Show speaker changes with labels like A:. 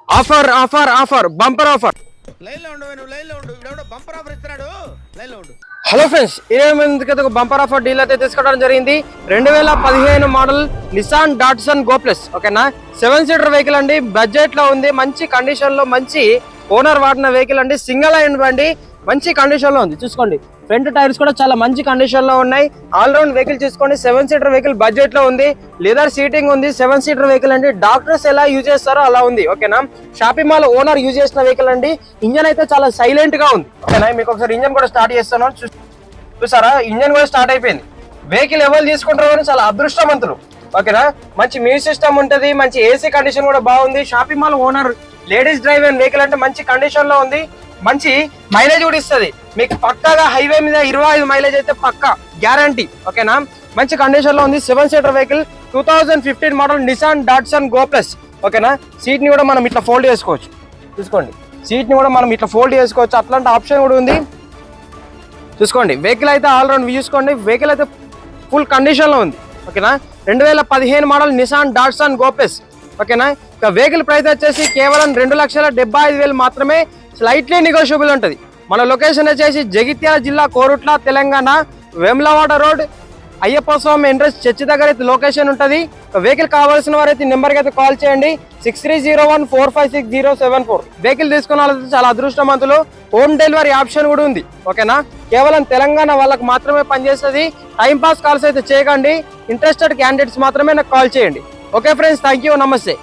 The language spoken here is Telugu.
A: Offer offer offer bumper offer. Hello friends, ఇరవై ఒక బంపర్ ఆఫర్ డీల్ అయితే తీసుకోవడం జరిగింది. 2015 model Nissan Datsun go plus. ఓకేనా, 7 సీటర్ వెహికల్ అండి. బడ్జెట్ లో ఉంది, మంచి కండిషన్ లో, మంచి ఓనర్ వాడిన వెహికల్ అండి. సింగిల్ అయిన బండి, మంచి కండిషన్ లో ఉంది. చూసుకోండి, ఫ్రంట్ టైర్స్ కూడా చాలా మంచి కండిషన్ లో ఉన్నాయి. ఆల్ రౌండ్ వెహికల్ చూసుకోండి. 7 సీటర్ వెహికల్ బడ్జెట్ లో ఉంది. లెదర్ సీటింగ్ ఉంది. 7 సీటర్ వెహికల్ అండి. డాక్టర్స్ ఎలా యూజ్ చేస్తారో అలా ఉంది. ఓకేనా, షాపింగ్ మాల్ ఓనర్ యూజ్ చేసిన వెహికల్ అండి. ఇంజన్ అయితే చాలా సైలెంట్ గా ఉంది. ఓకేనా, మీకు ఒకసారి ఇంజన్ కూడా స్టార్ట్ చేస్తాను. చూసారా, ఇంజన్ కూడా స్టార్ట్ అయిపోయింది. వెహికల్ ఎవరు తీసుకుంటారో కానీ చాలా అదృష్టవంతులు. ఓకేనా, మంచి మ్యూజిక్ సిస్టమ్ ఉంటది, మంచి ఏసీ కండిషన్ కూడా బాగుంది. Shopping mall owner ladies drive అయిన వెహికల్ అంటే మంచి కండిషన్ లో ఉంది. మంచి మైలేజ్ కూడా ఇస్తుంది మీకు. పక్కాగా హైవే మీద 25 మైలేజ్ అయితే పక్కా గ్యారంటీ. ఓకేనా, మంచి కండిషన్ లో ఉంది. 7 seater vehicle, 2015 model Nissan Datsun go plus. ఓకేనా, సీట్ ని కూడా మనం ఇట్లా ఫోల్డ్ చేసుకోవచ్చు. చూసుకోండి, సీట్ ని కూడా మనం ఇట్లా ఫోల్డ్ చేసుకోవచ్చు. అట్లాంటి ఆప్షన్ కూడా ఉంది. చూసుకోండి, వెహికల్ అయితే ఆల్ రౌండ్ చూసుకోండి. వెహికల్ అయితే ఫుల్ కండిషన్ లో ఉంది. ఓకేనా, 2015 model Nissan Datsun go plus. ఓకేనా, ఇక వెహికల్ ప్రైస్ వచ్చేసి కేవలం 2,75,000 మాత్రమే. స్లైట్లీ నెగోషియబుల్ ఉంటుంది. మన లొకేషన్ వచ్చేసి జగిత్యాల జిల్లా, కోరుట్ల, తెలంగాణ. వేములవాడ రోడ్, అయ్యప్ప స్వామి ఎంట్రన్స్ చర్చి దగ్గర అయితే లొకేషన్ ఉంటుంది. వెహికల్ కావాల్సిన వారైతే నెంబర్కి అయితే కాల్ చేయండి. 6301456074. వెహికల్ తీసుకున్న వాళ్ళైతే చాలా అదృష్టవంతులు. హోమ్ డెలివరీ ఆప్షన్ కూడా ఉంది. ఓకేనా, కేవలం తెలంగాణ వాళ్ళకి మాత్రమే పనిచేస్తుంది. టైం పాస్ కాల్స్ అయితే చేయకండి. ఇంట్రెస్టెడ్ క్యాండిడేట్స్ మాత్రమే నాకు కాల్ చేయండి. ఓకే ఫ్రెండ్స్, థ్యాంక్ యూ, నమస్తే.